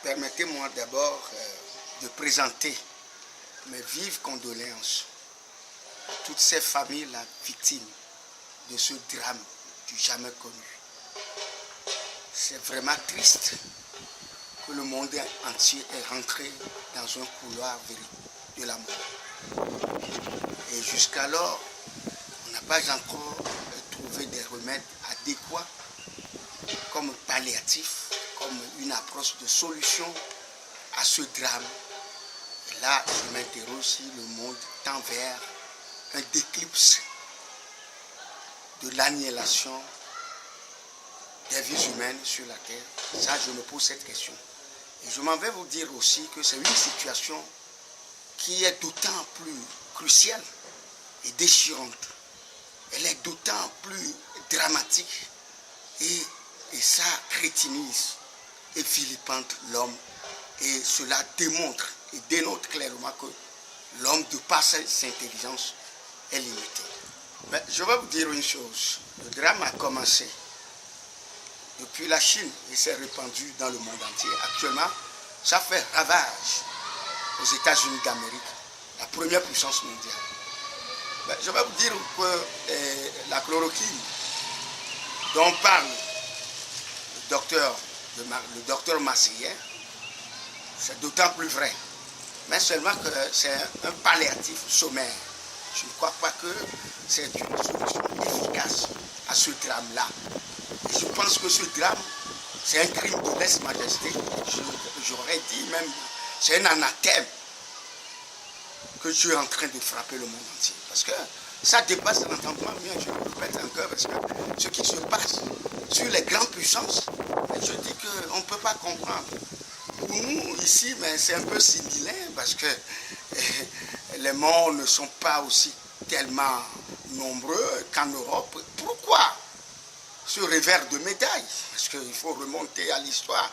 Permettez-moi d'abord de présenter mes vives condoléances à toutes ces familles-là victimes de ce drame du jamais connu. C'est vraiment triste que le monde entier est rentré dans un couloir de la mort. Et jusqu'alors, on n'a pas encore trouvé des remèdes adéquats comme palliatif, comme une approche de solution à ce drame. Et là, je m'interroge si le monde tend vers un déclipse de l'annihilation des vies humaines sur la terre. Ça, je me pose cette question. Et je m'en vais vous dire aussi que c'est une situation qui est d'autant plus cruciale et déchirante. Elle est d'autant plus dramatique et ça crétinise et vilipende l'homme. Et cela démontre et dénote clairement que l'homme, de par sa intelligence, est limité. Mais je vais vous dire une chose. Le drame a commencé depuis la Chine et s'est répandu dans le monde entier. Actuellement, ça fait ravage aux États-Unis d'Amérique, la première puissance mondiale. Mais je vais vous dire que la chloroquine dont parle le docteur Masséien, c'est d'autant plus vrai. Mais seulement que c'est un palliatif sommaire. Je ne crois pas que c'est une solution efficace à ce drame-là. Et je pense que ce drame, c'est un crime de lèse-majesté. J'aurais dit même, c'est un anathème que Dieu est en train de frapper le monde entier. Parce que ça dépasse l'entendement. Je le répète encore, parce que ce qui se passe sur les grandes puissances, je dis qu'on ne peut pas comprendre. Pour nous, ici, mais c'est un peu similaire, parce que les morts ne sont pas aussi tellement nombreux qu'en Europe. Pourquoi ce revers de médaille? Parce qu'il faut remonter à l'histoire.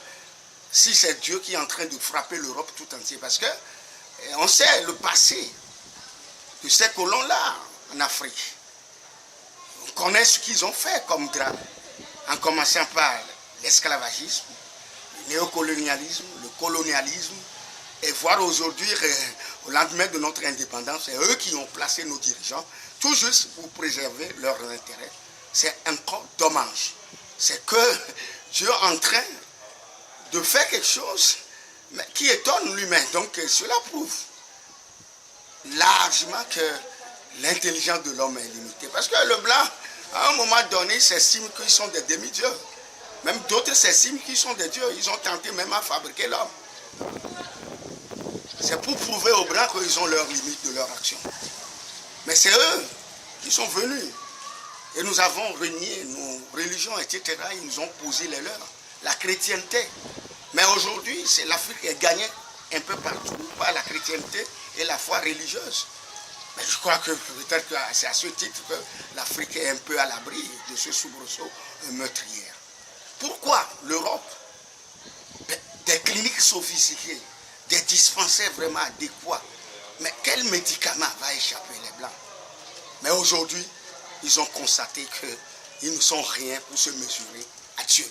Si c'est Dieu qui est en train de frapper l'Europe tout entière, parce que on sait le passé de ces colons-là en Afrique. On connaît ce qu'ils ont fait comme drame, en commençant par l'esclavagisme, le néocolonialisme, le colonialisme, et voir aujourd'hui, au lendemain de notre indépendance, c'est eux qui ont placé nos dirigeants, tout juste pour préserver leurs intérêts. C'est encore dommage. C'est que Dieu est en train de faire quelque chose mais qui étonne l'humain. Donc cela prouve largement que l'intelligence de l'homme est limitée. Parce que le blanc, à un moment donné, s'estime qu'ils sont des demi-dieux. Même d'autres s'estiment qu'ils sont des dieux. Ils ont tenté même à fabriquer l'homme. C'est pour prouver aux blancs qu'ils ont leurs limites de leur action. Mais c'est eux qui sont venus. Et nous avons renié nos religions, etc. Ils nous ont posé les leurs. La chrétienté. Mais aujourd'hui, c'est l'Afrique qui est gagnée un peu partout par la chrétienté et la foi religieuse. Mais je crois que peut-être que c'est à ce titre que l'Afrique est un peu à l'abri de ce soubresaut meurtrier. Pourquoi l'Europe, des cliniques sophistiquées, des dispensaires vraiment adéquats, mais quel médicament va échapper les Blancs? Mais aujourd'hui, ils ont constaté qu'ils ne sont rien pour se mesurer à Dieu.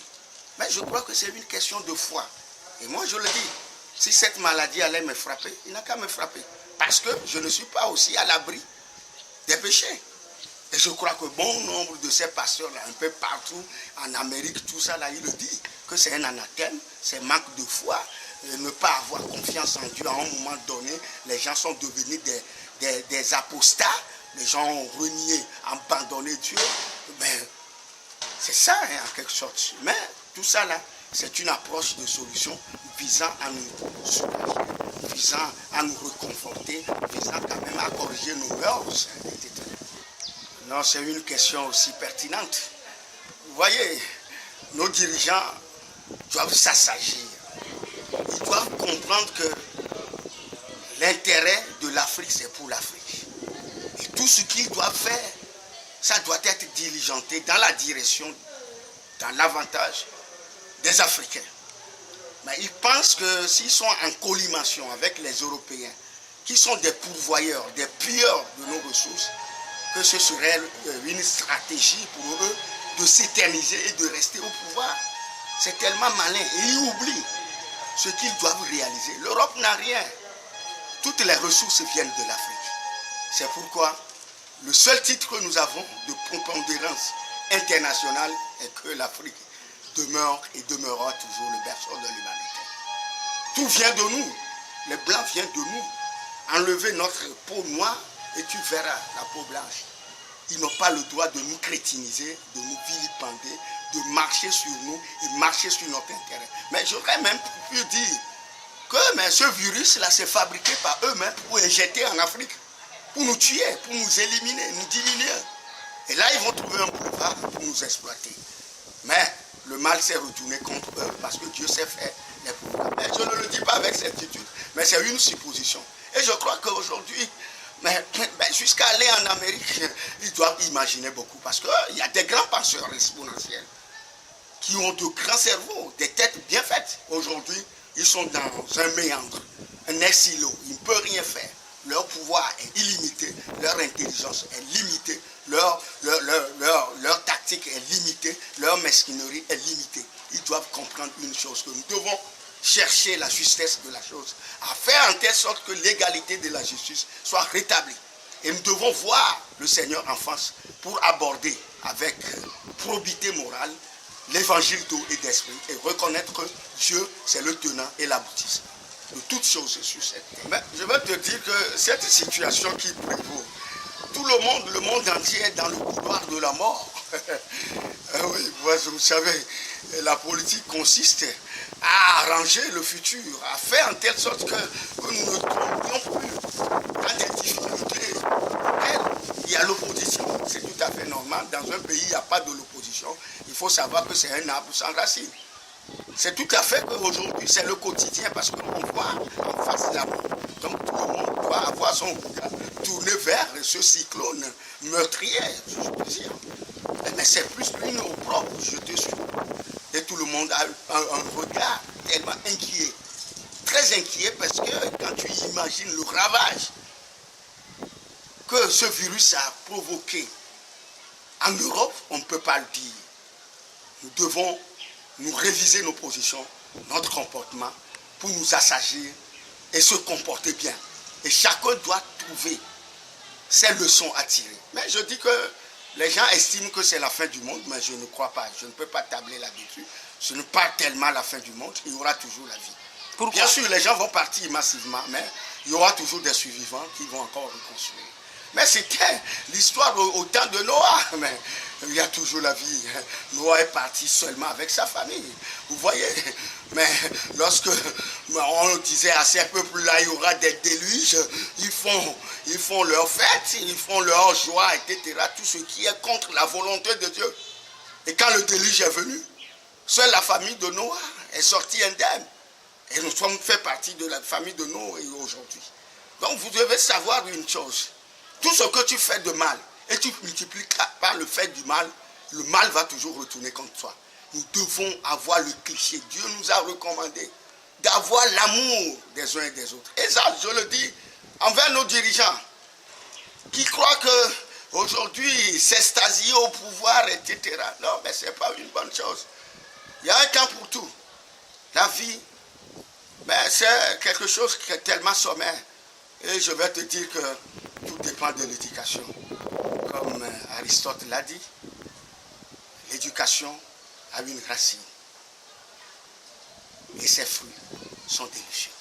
Mais je crois que c'est une question de foi. Et moi, je le dis, si cette maladie allait me frapper, il n'a qu'à me frapper. Parce que je ne suis pas aussi à l'abri des péchés. Et je crois que bon nombre de ces pasteurs-là, un peu partout, en Amérique, tout ça, là, il le dit, que c'est un anathème, c'est manque de foi, ne pas avoir confiance en Dieu. À un moment donné, les gens sont devenus des apostats, les gens ont renié, abandonné Dieu. Mais c'est ça, hein, en quelque sorte. Mais tout ça, là, c'est une approche de solution visant à nous soulager, visant à nous reconforter, visant quand même à corriger nos mœurs, etc. Non, c'est une question aussi pertinente. Vous voyez, nos dirigeants doivent s'assagir. Ils doivent comprendre que l'intérêt de l'Afrique, c'est pour l'Afrique. Et tout ce qu'ils doivent faire, ça doit être diligenté dans la direction, dans l'avantage des Africains. Mais ils pensent que s'ils sont en collimation avec les Européens, qui sont des pourvoyeurs, des pilleurs de nos ressources, que ce serait une stratégie pour eux de s'éterniser et de rester au pouvoir. C'est tellement malin. Et ils oublient ce qu'ils doivent réaliser. L'Europe n'a rien. Toutes les ressources viennent de l'Afrique. C'est pourquoi le seul titre que nous avons de prépondérance internationale est que l'Afrique demeure et demeurera toujours le berceau de l'humanité. Tout vient de nous. Les Blancs viennent de nous. Enlever notre peau noire et tu verras la peau blanche. Ils n'ont pas le droit de nous crétiniser, de nous vilipender, de marcher sur nous et marcher sur notre intérêt. Mais j'aurais même pu dire que mais ce virus-là, c'est fabriqué par eux-mêmes pour injecter en Afrique, pour nous tuer, pour nous éliminer, nous diminuer. Et là, ils vont trouver un boulevard pour nous exploiter. Mais le mal s'est retourné contre eux parce que Dieu sait faire les pouvoirs. Mais je ne le dis pas avec certitude, mais c'est une supposition. Et je crois qu'aujourd'hui, jusqu'à aller en Amérique, ils doivent imaginer beaucoup parce qu'il y a des grands penseurs exponentiels qui ont de grands cerveaux, des têtes bien faites. Aujourd'hui, ils sont dans un méandre, un ex-silo. Ils ne peuvent rien faire. Leur pouvoir est illimité, leur intelligence est limitée, leur tactique est limitée, leur mesquinerie est limitée. Ils doivent comprendre une chose, que nous devons chercher la justesse de la chose, à faire en telle sorte que l'égalité de la justice soit rétablie. Et nous devons voir le Seigneur en face pour aborder avec probité morale l'évangile d'eau et d'esprit et reconnaître que Dieu, c'est le tenant et l'aboutissant de toutes choses sur cette terre. Mais je vais te dire que cette situation qui prévaut, tout le monde entier est dans le couloir de la mort. Oui, vous savez, la politique consiste à arranger le futur, à faire en telle sorte que nous ne tombions plus dans des difficultés. Il y a l'opposition, c'est tout à fait normal. Dans un pays, il n'y a pas de l'opposition. Il faut savoir que c'est un arbre sans racines. C'est tout à fait qu'aujourd'hui, c'est le quotidien parce qu'on voit en face la mort. Donc tout le monde doit avoir son regard tourné vers ce cyclone meurtrier, je peux dire. Mais c'est plus une opprobre, je te suis. Et tout le monde a un regard tellement inquiet, très inquiet, parce que quand tu imagines le ravage que ce virus a provoqué en Europe, on ne peut pas le dire. Nous devons nous réviser nos positions, notre comportement, pour nous assagir et se comporter bien. Et chacun doit trouver ses leçons à tirer. Mais je dis que les gens estiment que c'est la fin du monde, mais je ne crois pas. Je ne peux pas tabler là-dessus. Ce n'est pas tellement la fin du monde, il y aura toujours la vie. Pourquoi? Bien sûr, les gens vont partir massivement, mais il y aura toujours des survivants qui vont encore reconstruire. Mais c'était l'histoire au temps de Noah. Mais il y a toujours la vie. Noah est parti seulement avec sa famille. Vous voyez? Mais lorsque on disait à ces peuples-là, il y aura des déluges, ils font leur fête, ils font leur joie, etc. Tout ce qui est contre la volonté de Dieu. Et quand le déluge est venu, seule la famille de Noah est sortie indemne. Et nous sommes fait partie de la famille de Noah aujourd'hui. Donc vous devez savoir une chose. Tout ce que tu fais de mal, et tu multiplies par le fait du mal, le mal va toujours retourner contre toi. Nous devons avoir le cliché. Dieu nous a recommandé d'avoir l'amour des uns et des autres. Et ça, je le dis envers nos dirigeants qui croient qu'aujourd'hui, s'extasier au pouvoir, etc. Non, mais ce n'est pas une bonne chose. Il y a un temps pour tout. La vie, c'est quelque chose qui est tellement sommaire. Et je vais te dire que tout dépend de l'éducation. Comme Aristote l'a dit, l'éducation a une racine. Et ses fruits sont délicieux.